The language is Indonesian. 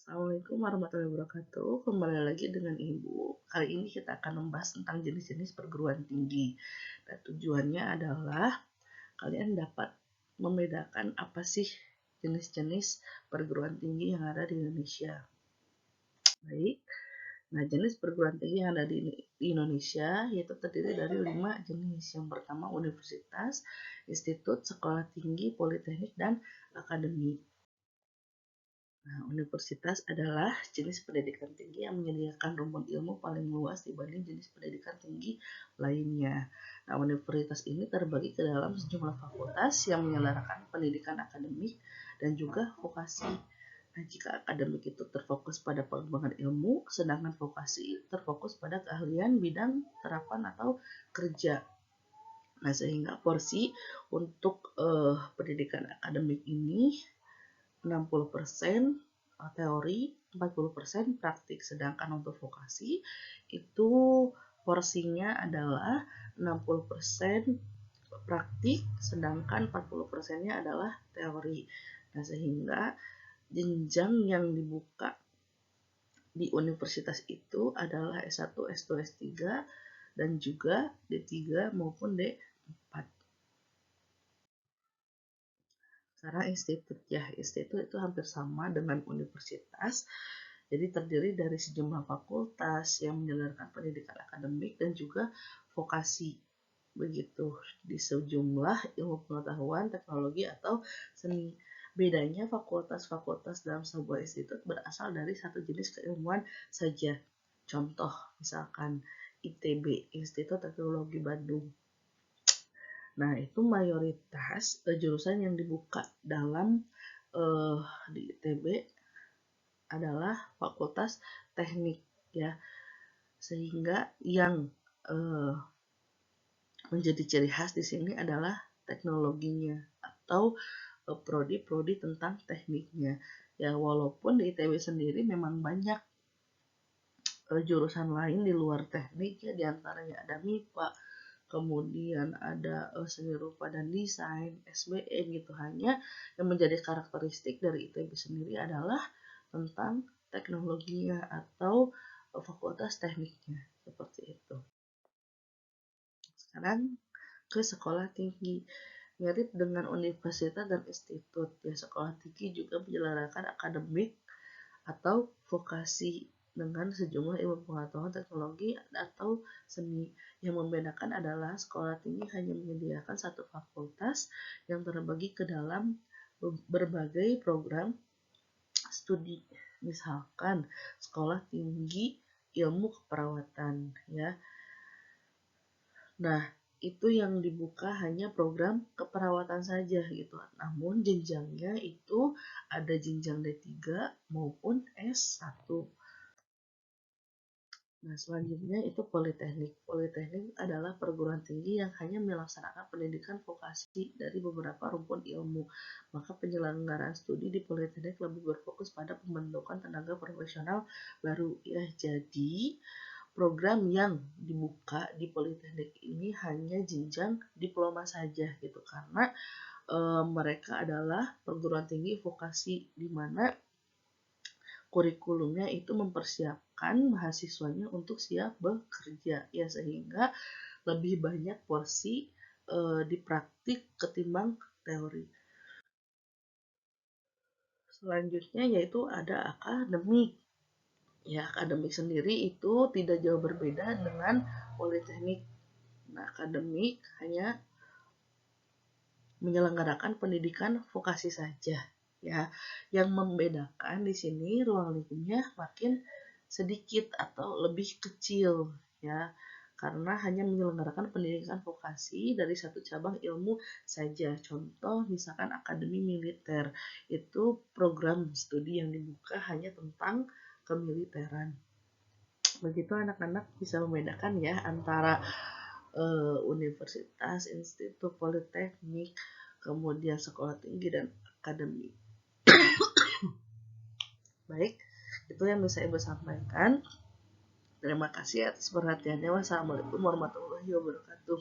Assalamualaikum warahmatullahi wabarakatuh. Kembali lagi dengan Ibu. Kali ini kita akan membahas tentang jenis-jenis perguruan tinggi. Dan tujuannya adalah kalian dapat membedakan apa sih jenis-jenis perguruan tinggi yang ada di Indonesia. Baik. Nah, jenis perguruan tinggi yang ada di Indonesia yaitu terdiri dari 5 jenis. Yang pertama universitas, institut, sekolah tinggi, politeknik, dan akademi. Nah, universitas adalah jenis pendidikan tinggi yang menyediakan rumpun ilmu paling luas dibanding jenis pendidikan tinggi lainnya. Nah, universitas ini terbagi ke dalam sejumlah fakultas yang menyelenggarakan pendidikan akademik dan juga vokasi. Nah, jika akademik itu terfokus pada pengembangan ilmu, sedangkan vokasi terfokus pada keahlian bidang terapan atau kerja. Nah, sehingga porsi untuk pendidikan akademik ini 60% teori, 40% praktik. Sedangkan untuk vokasi itu porsinya adalah 60% praktik, sedangkan 40%-nya adalah teori. Nah, sehingga jenjang yang dibuka di universitas itu adalah S1, S2, S3, dan juga D3 maupun D4. Karena institut itu hampir sama dengan universitas. Jadi terdiri dari sejumlah fakultas yang menyelenggarakan pendidikan akademik dan juga vokasi. Begitu di sejumlah ilmu pengetahuan, teknologi, atau seni. Bedanya fakultas-fakultas dalam sebuah institut berasal dari satu jenis keilmuan saja. Contoh, misalkan ITB, Institut Teknologi Bandung. Nah, itu mayoritas jurusan yang dibuka dalam di ITB adalah fakultas teknik, ya. Sehingga yang menjadi ciri khas di sini adalah teknologinya atau prodi-prodi tentang tekniknya. Ya, walaupun di ITB sendiri memang banyak jurusan lain di luar teknik, ya, diantaranya ada MIPA, kemudian ada seni rupa dan desain, SBM gitu. Hanya yang menjadi karakteristik dari ITB sendiri adalah tentang teknologinya atau fakultas tekniknya, seperti itu. Sekarang ke sekolah tinggi. Mirip dengan universitas dan institut, ya, sekolah tinggi juga menyelenggarakan akademik atau vokasi dengan sejumlah ilmu pengetahuan, teknologi, atau seni. Yang membedakan adalah sekolah tinggi hanya menyediakan satu fakultas yang terbagi ke dalam berbagai program studi. Misalkan sekolah tinggi ilmu keperawatan, ya. Nah, itu yang dibuka hanya program keperawatan saja gitu. Namun jenjangnya itu ada jenjang D3 maupun S1. Nah, selanjutnya itu politeknik. Politeknik adalah perguruan tinggi yang hanya melaksanakan pendidikan vokasi dari beberapa rumpun ilmu. Maka penyelenggaraan studi di politeknik lebih berfokus pada pembentukan tenaga profesional baru, ya. Jadi program yang dibuka di politeknik ini hanya jenjang diploma saja gitu, karena mereka adalah perguruan tinggi vokasi di mana kurikulumnya itu mempersiapkan mahasiswanya untuk siap bekerja, ya, sehingga lebih banyak porsi di praktik ketimbang teori. Selanjutnya yaitu ada akademik. Ya, akademik sendiri itu tidak jauh berbeda dengan politeknik. Nah, akademik hanya menyelenggarakan pendidikan vokasi saja, ya. Yang membedakan di sini ruang lingkupnya makin sedikit atau lebih kecil, ya, karena hanya menyelenggarakan pendidikan vokasi dari satu cabang ilmu saja. Contoh misalkan akademi militer, itu program studi yang dibuka hanya tentang kemiliteran. Begitu anak-anak bisa membedakan, ya, antara universitas, institut, politeknik, kemudian sekolah tinggi, dan akademi. Baik, itu yang bisa Ibu sampaikan. Terima kasih atas perhatiannya. Wassalamualaikum warahmatullahi wabarakatuh.